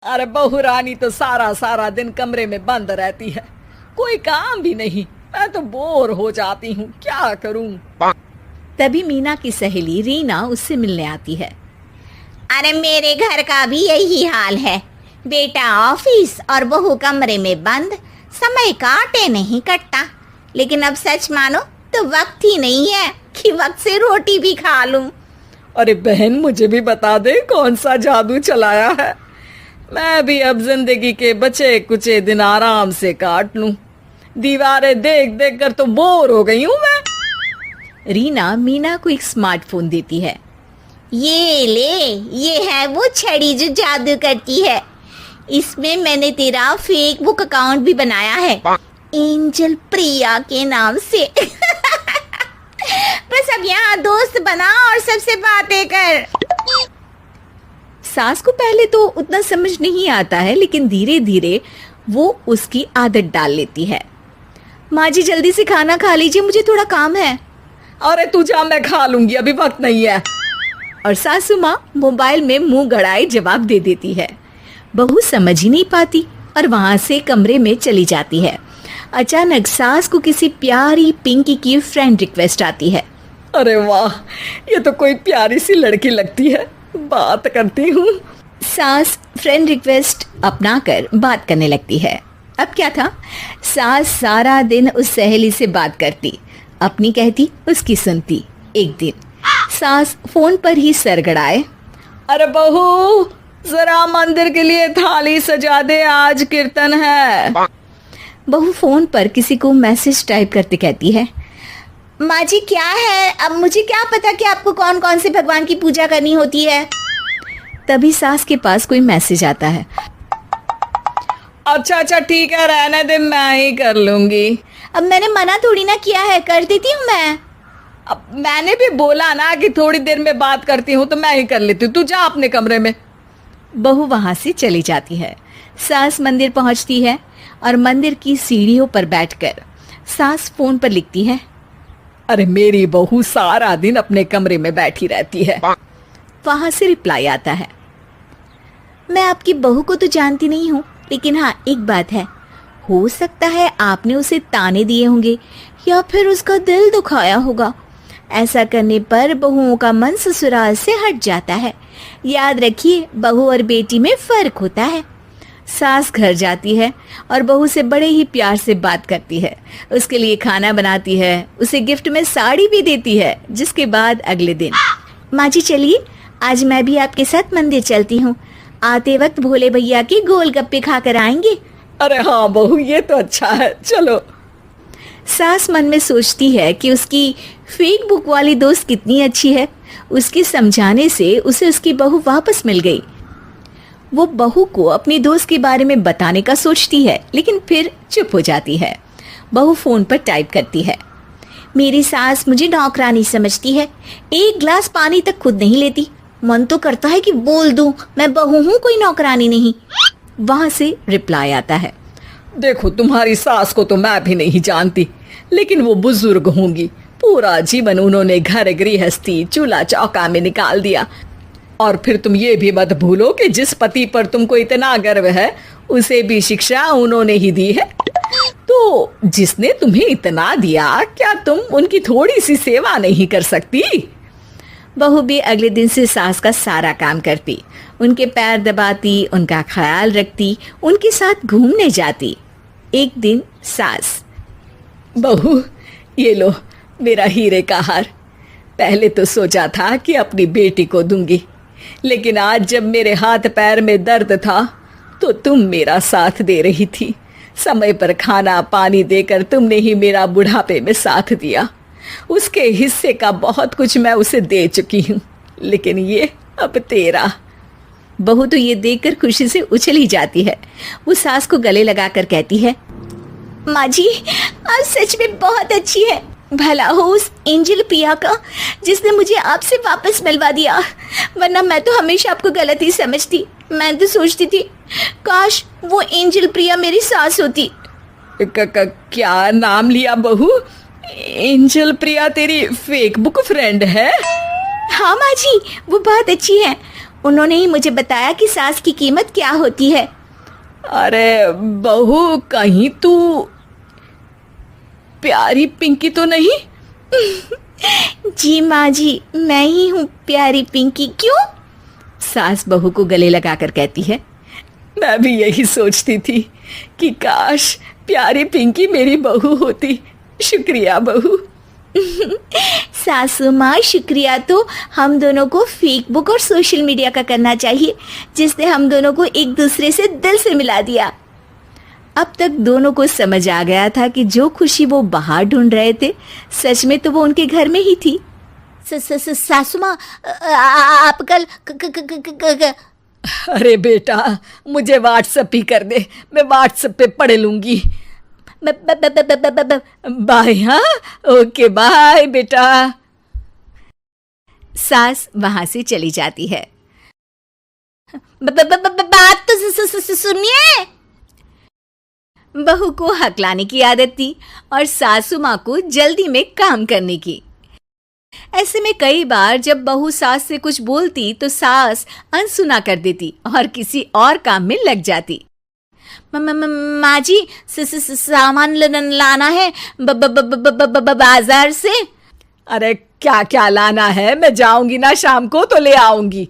अरे बहू रानी तो सारा सारा दिन कमरे में बंद रहती है, कोई काम भी नहीं। मैं तो बोर हो जाती हूँ, क्या करूँ। तभी मीना की सहेली रीना उससे मिलने आती है। अरे मेरे घर का भी यही हाल है। बेटा ऑफिस और बहू कमरे में बंद, समय काटे नहीं कटता। लेकिन अब सच मानो तो वक्त ही नहीं है कि वक्त से रोटी भी खा लूं। अरे बहन, मुझे भी बता दे कौन सा जादू चलाया है। मैं भी अब जिंदगी के बचे कुचे दिन आराम से काट लूं। दीवारें देख देख कर तो बोर हो गई हूँ मैं। रीना मीना को एक स्मार्टफोन देती है। ये ले, ये है वो छड़ी जो जादू करती है। इसमें मैंने तेरा फेसबुक अकाउंट भी बनाया है, एंजल प्रिया के नाम से। बस अब यहाँ दोस्त बना और सबसे बातें कर। सास को पहले तो उतना समझ नहीं आता है, लेकिन धीरे धीरे वो उसकी आदत डाल लेती है। माँ जी जल्दी से खाना खा लीजिए, मुझे थोड़ा काम है। अरे तू जा, मैं खा लूंगी, अभी वक्त नहीं है। और सासू माँ मोबाइल में मुंह गड़ाए जवाब दे देती है। बहू समझ ही नहीं पाती और वहां से कमरे में चली जाती है। अचानक सास को किसी प्यारी पिंकी की फ्रेंड रिक्वेस्ट आती है। अरे वाह, ये तो कोई प्यारी सी लड़की लगती है, बात करती हूँ। सास फ्रेंड रिक्वेस्ट अपनाकर बात करने लगती है। अब क्या था, सास सारा दिन उस सहेली से बात करती, अपनी कहती, उसकी सुनती। एक दिन सास फोन पर ही सरगड़ाए, अरे बहू, जरा मंदिर के लिए थाली सजा दे, आज कीर्तन है। बहू फोन पर किसी को मैसेज टाइप करते कहती है, माँ जी क्या है, अब मुझे क्या पता कि आपको कौन कौन से भगवान की पूजा करनी होती है। तभी सास के पास कोई मैसेज आता है। अच्छा अच्छा ठीक है, रहने दे, मैं ही कर लूंगी। अब मैंने मना थोड़ी ना किया है, कर देती हूँ मैं। अब मैंने भी बोला ना कि थोड़ी देर में बात करती हूँ, तो मैं ही कर लेती हूँ, तू जा अपने कमरे में। बहू वहां से चली जाती है। सास मंदिर पहुंचती है और मंदिर की सीढ़ियों पर बैठकर सास फोन पर लिखती है, अरे मेरी बहू सारा दिन अपने कमरे में बैठी रहती है। वहां से रिप्लाई आता है, मैं आपकी बहू को तो जानती नहीं हूँ, लेकिन हाँ एक बात है, हो सकता है आपने उसे ताने दिए होंगे या फिर उसका दिल दुखाया होगा। ऐसा करने पर बहुओं का मन ससुराल से हट जाता है। याद रखिए, बहू और बेटी में फर्क होता है। सास घर जाती है और बहू से बड़े ही प्यार से बात करती है, उसके लिए खाना बनाती है, उसे गिफ्ट में साड़ी भी देती है। जिसके बाद अगले दिन, माँ जी चलिए, आज मैं भी आपके साथ मंदिर चलती हूँ। आते वक्त भोले भैया के गोलगप्पे खा कर आएंगे। अरे हाँ बहू, ये तो अच्छा है, चलो। सास मन में सोचती है कि उसकी फेक बुक वाली दोस्त कितनी अच्छी है। उसके समझाने से उसे उसकी बहू वापस मिल गई। वो बहू को अपनी दोस्त के बारे में बताने का सोचती है, लेकिन फिर चुप हो जाती है। बहू फोन पर टाइप करती है, मेरी सास मुझे नौकरानी समझती है, एक गिलास पानी तक खुद नहीं लेती। मन तो करता है कि बोल दूं, मैं बहू हूँ, कोई नौकरानी नहीं। वहां से रिप्लाई आता है, देखो तुम्हारी सास को तो मैं भी नहीं जानती, लेकिन वो बुजुर्ग होंगी। पूरा जीवन उन्होंने घर गृहस्थी चूल्हा चौका में निकाल दिया। और फिर तुम ये भी मत भूलो कि जिस पति पर तुमको इतना गर्व है, उसे भी शिक्षा उन्होंने ही दी है। तो जिसने तुम्हें इतना दिया, क्या तुम उनकी थोड़ी सी सेवा नहीं कर सकती? बहू भी अगले दिन से सास का सारा काम करती, उनके पैर दबाती, उनका ख्याल रखती, उनके साथ घूमने जाती। एक दिन सास, बहू ये लो मेरा हीरे का हार। पहले तो सोचा था कि अपनी बेटी को दूंगी, लेकिन आज जब मेरे हाथ पैर में दर्द था तो तुम मेरा साथ दे रही थी। समय पर खाना पानी देकर तुमने ही मेरा बुढ़ापे में साथ दिया। उसके हिस्से का बहुत कुछ मैं उसे दे चुकी हूँ, लेकिन ये अब तेरा। बहू तो ये देखकर खुशी से उछली जाती है। वो सास को गले लगाकर कहती है, माँ जी आज सच में बहुत अच्छी है। भला हो उस एंजल प्रिया का जिसने मुझे आपसे वापस मिलवा दिया, वरना मैं तो हमेशा आपको गलत ही समझती। मैं तो सोचती थी काश वो एंजल प्रिया मेरी सास होती। क्या नाम लिया बहू? एंजल प्रिया तेरी फेक बुक फ्रेंड है? हाँ माँ जी, वो बहुत अच्छी है। उन्होंने ही मुझे बताया कि सास की कीमत क्या होती है। अरे बहू, कहीं तू प्यारी पिंकी तो नहीं? जी माँ जी, मैं ही हूँ प्यारी पिंकी। क्यों? सास बहू को गले लगाकर कहती है। मैं भी यही सोचती थी कि काश प्यारी पिंकी मेरी बहू होती। शुक्रिया बहू। सासू माँ, शुक्रिया तो हम दोनों को फेसबुक और सोशल मीडिया का करना चाहिए, जिसने हम दोनों को एक दूसरे से दिल से मिला दिया। अब तक दोनों को समझ आ गया था कि जो खुशी वो बाहर ढूंढ रहे थे, सच में तो वो उनके घर में ही थी। सासू माँ, आप कल अरे बेटा, मुझे व्हाट्सएप ही कर दे, मैं व्हाट्सएप पे पढ़ लूंगी। बाय। हाँ, ओके बाय बेटा। सास वहां से चली जाती है। बात तो सुनिए। बहू को हकलाने की आदत थी और सासू माँ को जल्दी में काम करने की। ऐसे में कई बार जब बहू सास से कुछ बोलती तो सास अनसुना कर देती और किसी और काम में लग जाती। माँ जी, सामान लाना है बाजार से। अरे क्या क्या लाना है? मैं जाऊंगी ना शाम को तो ले आऊंगी।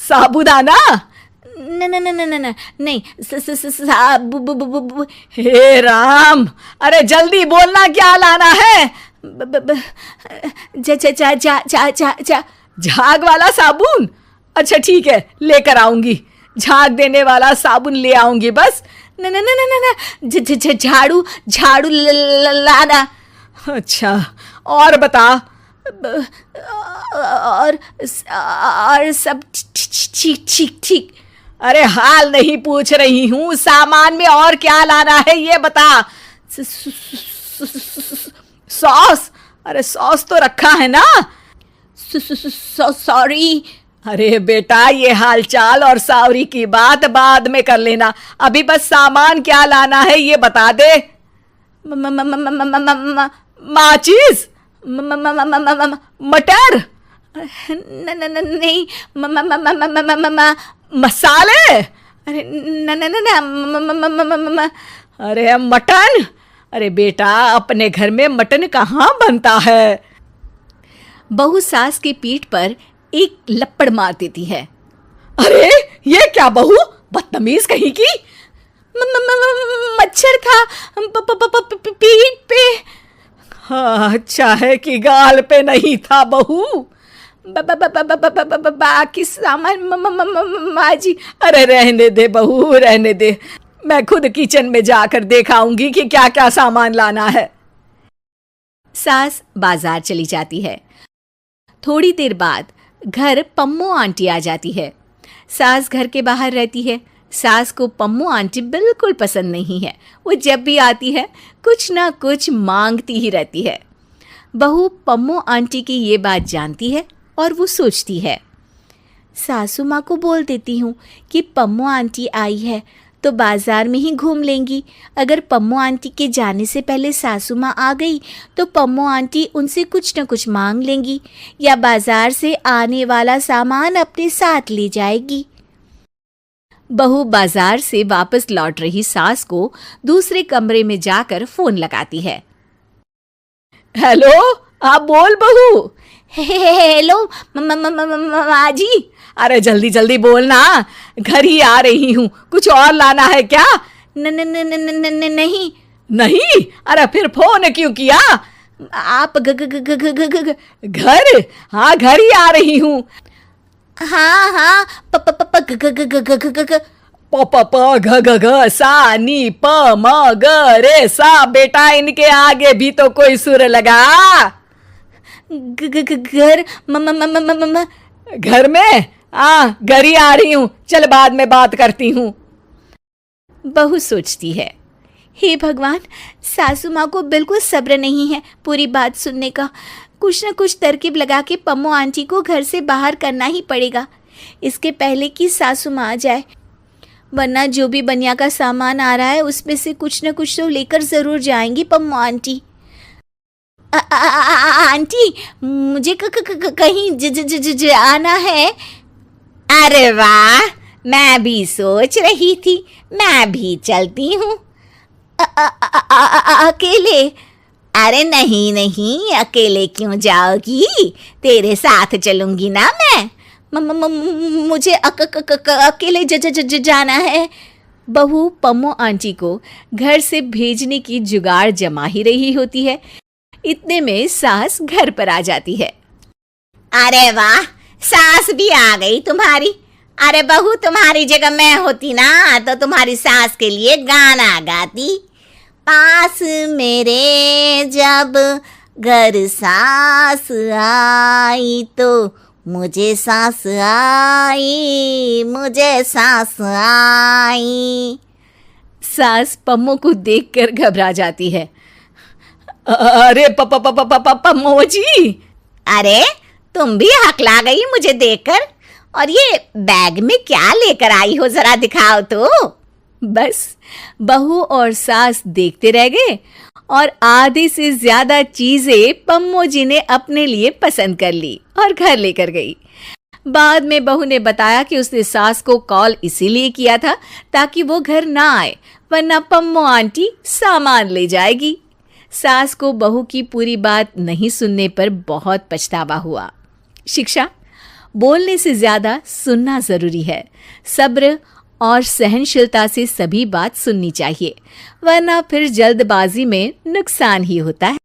साबुदाना? नहीं। हे राम, अरे जल्दी बोलना, क्या लाना है? झाग वाला साबुन? अच्छा ठीक है, लेकर आऊंगी। झाग देने वाला साबुन ले आऊंगी बस। झाड़ू लाना। अच्छा, और बता। और सब ठीक। अरे हाल नहीं पूछ रही हूँ, सामान में और क्या लाना है ये बता। सॉस? अरे सॉस तो रखा है ना। सॉरी। अरे बेटा, ये हालचाल और सॉरी की बात बाद में कर लेना, अभी बस सामान क्या लाना है ये बता दे। माचिस? मटर? नहीं। मसाले? अरे अरे मटन? अरे बेटा, अपने घर में मटन कहाँ बनता है? बहू सास की पीठ पर एक लपड़ मार देती है। अरे ये क्या बहू, बदतमीज कहीं की। मच्छर था पीठ पे। हाँ, अच्छा है कि गाल पे नहीं था बहू। बाकी सामान माँ जी। अरे रहने दे बहू, रहने दे, मैं खुद किचन में जाकर दिखाऊंगी कि क्या क्या सामान लाना है। सास बाजार चली जाती है। थोड़ी देर बाद घर पम्मू आंटी आ जाती है। सास घर के बाहर रहती है। सास को पम्मू आंटी बिल्कुल पसंद नहीं है। वो जब भी आती है कुछ ना कुछ मांगती ही रहती है। बहू पम्मू आंटी की ये बात जानती है और वो सोचती है, सासू माँ को बोल देती हूँ कि पम्मू आंटी आई है तो बाजार में ही घूम लेंगी। अगर पम्मू आंटी के जाने से पहले सासू माँ आ गई तो पम्मू आंटी उनसे कुछ न कुछ मांग लेंगी या बाजार से आने वाला सामान अपने साथ ले जाएगी। बहू बाजार से वापस लौट रही सास को दूसरे कमरे में जाकर फोन लगाती है। हेलो, आप बोल बहू। हेलो माँ जी। अरे जल्दी जल्दी बोलना, घर ही आ रही हूँ, कुछ और लाना है क्या? नहीं। नहीं? अरे फिर फोन क्यों किया? आप घर? हाँ, घर ही आ रही हूँ। हाँ प सा नी प म ग रे सा। बेटा, इनके आगे भी तो कोई सुर लगा। घर घर में? घर ही आ रही हूँ, चल बाद में बात करती हूँ। बहू सोचती है, हे भगवान, सासू माँ को बिल्कुल सब्र नहीं है पूरी बात सुनने का। कुछ न कुछ तरकीब लगा के पम्मू आंटी को घर से बाहर करना ही पड़ेगा, इसके पहले कि सासू माँ आ जाए। वरना जो भी बनिया का सामान आ रहा है उसमें से कुछ न कुछ तो लेकर ज़रूर जाएंगी पम्मू आंटी। आंटी मुझे कहीं जाना है। अरे वाह, मैं भी सोच रही थी, मैं भी चलती हूँ। अकेले? अरे नहीं नहीं, अकेले क्यों जाओगी, तेरे साथ चलूंगी ना मैं। मुझे अकेले जाना है। बहू पम्मो आंटी को घर से भेजने की जुगाड़ जमा ही रही होती है। इतने में सास घर पर आ जाती है। अरे वाह, सास भी आ गई तुम्हारी। अरे बहू, तुम्हारी जगह मैं होती ना तो तुम्हारी सास के लिए गाना गाती। पास मेरे जब घर सास आई तो मुझे सास आई, मुझे सास आई। सास पम्मो को देखकर घबरा जाती है। अरे पम्मो जी। अरे तुम भी हकला गई मुझे देखकर। और ये बैग में क्या लेकर आई हो, जरा दिखाओ तो। बस बहू और सास देखते रह गए और आधे से ज्यादा चीजें पम्मो जी ने अपने लिए पसंद कर ली और घर लेकर गई। बाद में बहू ने बताया कि उसने सास को कॉल इसीलिए किया था ताकि वो घर ना आए, वरना पम्मो आंटी सामान ले जाएगी। सास को बहू की पूरी बात नहीं सुनने पर बहुत पछतावा हुआ। शिक्षा: बोलने से ज्यादा सुनना जरूरी है। सब्र और सहनशीलता से सभी बात सुननी चाहिए, वरना फिर जल्दबाजी में नुकसान ही होता है।